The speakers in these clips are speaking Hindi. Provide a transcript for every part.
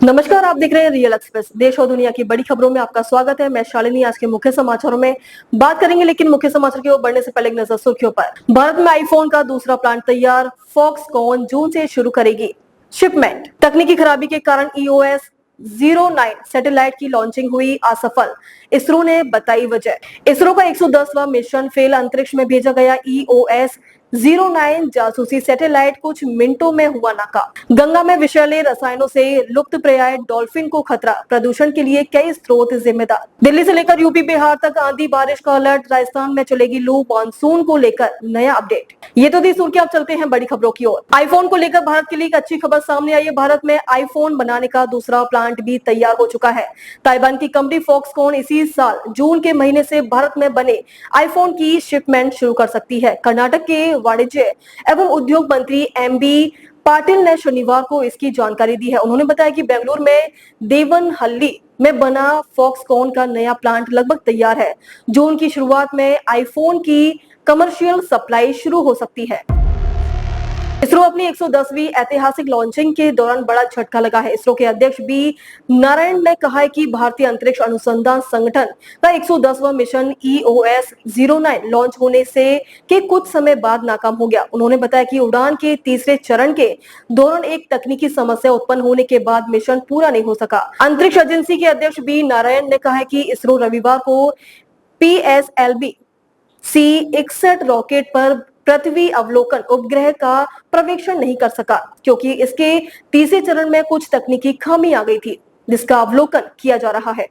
नमस्कार, आप देख रहे हैं रियल एक्सप्रेस। देश और दुनिया की बड़ी खबरों में आपका स्वागत है। मैं शालिनी। आज के मुख्य समाचारों में बात करेंगे, लेकिन मुख्य समाचार की ओर बढ़ने से पहले एक नजर सुर्खियों पर। भारत में आईफोन का दूसरा प्लांट तैयार, फॉक्सकॉन जून से शुरू करेगी शिपमेंट। तकनीकी खराबी के कारण EOS 09 सैटेलाइट की लॉन्चिंग हुई असफल, इसरो ने बताई वजह। इसरो का 110वां मिशन फेल, अंतरिक्ष में भेजा गया EOS 09 जासूसी सैटेलाइट कुछ मिनटों में हुआ नाकाम। गंगा में विषैले रसायनों से लुप्तप्राय डॉल्फिन को खतरा, प्रदूषण के लिए कई स्रोत जिम्मेदार। दिल्ली से लेकर यूपी बिहार तक आंधी बारिश का अलर्ट, राजस्थान में चलेगी लू, मानसून को लेकर नया अपडेट। ये तो थी सुर्खियां। अब चलते हैं बड़ी खबरों की ओर। आईफोन को लेकर भारत के लिए एक अच्छी खबर सामने आई है। भारत में आईफोन बनाने का दूसरा प्लांट भी तैयार हो चुका है। ताइवान की कंपनी फॉक्सकॉन इसी साल जून के महीने से भारत में बने आईफोन की शिपमेंट शुरू कर सकती है। कर्नाटक के वाणिज्य एवं उद्योग मंत्री MB पाटिल ने शनिवार को इसकी जानकारी दी है। उन्होंने बताया कि बेंगलुरु में देवनहल्ली में बना फॉक्सकॉन का नया प्लांट लगभग तैयार है। जून की शुरुआत में आईफोन की कमर्शियल सप्लाई शुरू हो सकती है। इसरो अपनी 110वीं ऐतिहासिक लॉन्चिंग के दौरान बड़ा झटका लगा है। इसरो के अध्यक्ष B नारायण ने कहा है कि भारतीय अंतरिक्ष अनुसंधान संगठन का 110वां मिशन EOS 09 लॉन्च होने से के कुछ समय बाद नाकाम हो गया। उन्होंने बताया कि उड़ान के तीसरे चरण के दौरान एक तकनीकी समस्या उत्पन्न होने के बाद मिशन पूरा नहीं हो सका। अंतरिक्ष एजेंसी के अध्यक्ष B नारायण ने कहा है कि इसरो रविवार को PSLV C-61 रॉकेट पर पृथ्वी अवलोकन उपग्रह का प्रवेक्षण नहीं कर सका, क्योंकि इसके तीसरे चरण में कुछ तकनीकी खामी आ गई थी, जिसका अवलोकन किया जा रहा है।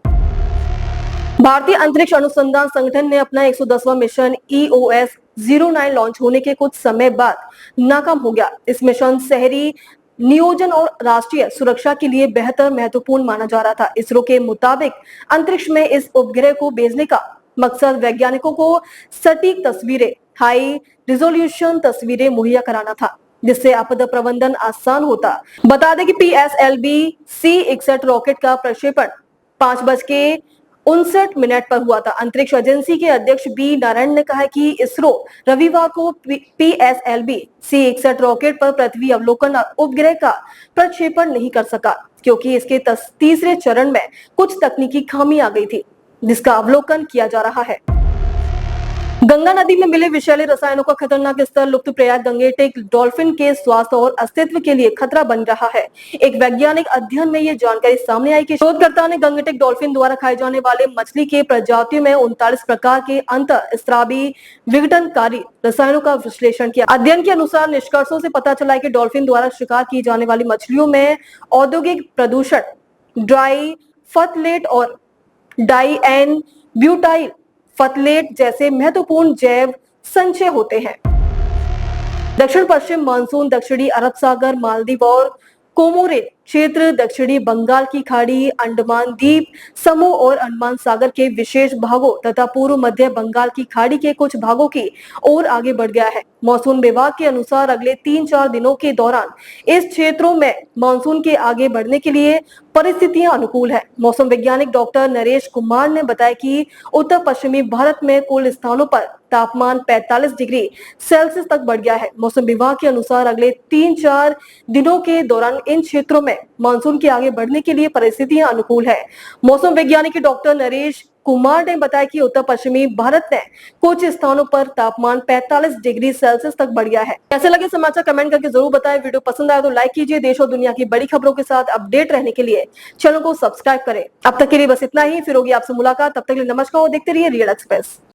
भारतीय अंतरिक्ष अनुसंधान संगठन ने अपना 110वां मिशन EOS 09 लॉन्च होने के कुछ समय बाद नाकाम हो गया। इस मिशन शहरी नियोजन और राष्ट्रीय सुरक्षा के लिए बेहतर महत्वपूर्ण माना जा रहा था। इसरो के मुताबिक अंतरिक्ष में इस उपग्रह को भेजने का मकसद वैज्ञानिकों को सटीक तस्वीरें, हाई रिजोल्यूशन तस्वीरें मुहैया कराना था, जिससे आपदा प्रबंधन आसान होता। बता दें कि PSLV C-61 रॉकेट का प्रक्षेपण 5:59 पर हुआ था। अंतरिक्ष एजेंसी के अध्यक्ष B नारायण ने कहा कि इसरो रविवार को PSLV C-61 रॉकेट पर पृथ्वी अवलोकन उपग्रह का प्रक्षेपण नहीं कर सका, क्योंकि इसके तीसरे चरण में कुछ तकनीकी खामी आ गई थी, जिसका अवलोकन किया जा रहा है। गंगा नदी में मिले विषैले रसायनों का खतरनाक स्तर लुप्तप्राय गंगेटिक डॉल्फिन के स्वास्थ्य और अस्तित्व के लिए खतरा बन रहा है। एक वैज्ञानिक अध्ययन में ये जानकारी सामने आई कि शोधकर्ता ने गंगेटिक डॉल्फिन द्वारा खाए जाने वाले मछली के प्रजातियों में 39 प्रकार के अंतःस्रावी विघटनकारी रसायनों का विश्लेषण किया। अध्ययन के अनुसार निष्कर्षों से पता चला है कि डॉल्फिन द्वारा शिकार की जाने वाली मछलियों में औद्योगिक प्रदूषण, ड्राई फथलेट और डाई एन ब्यूटाइल फथलेट जैसे महत्वपूर्ण जैव संचय होते हैं। दक्षिण पश्चिम मानसून दक्षिणी अरब सागर, मालदीव और कोमोरिन क्षेत्र, दक्षिणी बंगाल की खाड़ी, अंडमान द्वीप समूह और अंडमान सागर के विशेष भागों तथा पूर्व मध्य बंगाल की खाड़ी के कुछ भागों की ओर आगे बढ़ गया है। मौसम विभाग के अनुसार अगले 3-4 दिनों के दौरान इस क्षेत्रों में मानसून के आगे बढ़ने के लिए परिस्थितियां अनुकूल है। मौसम वैज्ञानिक डॉक्टर नरेश कुमार ने बताया कि उत्तर पश्चिमी भारत में कुल स्थानों पर तापमान 45 डिग्री सेल्सियस तक बढ़ गया है। मौसम विभाग के अनुसार अगले 3-4 दिनों के दौरान इन क्षेत्रों में मानसून के आगे बढ़ने के लिए परिस्थितियां अनुकूल है। मौसम वैज्ञानिक डॉक्टर नरेश कुमार ने बताया कि उत्तर पश्चिमी भारत में कुछ स्थानों पर तापमान 45 डिग्री सेल्सियस तक बढ़ गया है। कैसे लगे समाचार कमेंट करके जरूर बताएं। वीडियो पसंद आया तो लाइक कीजिए। देश और दुनिया की बड़ी खबरों के साथ अपडेट रहने के लिए चैनल को सब्सक्राइब करें। अब तक के लिए बस इतना ही, फिर होगी आपसे मुलाकात। तब तक के लिए नमस्कार और देखते रहिए रियल एक्सप्रेस।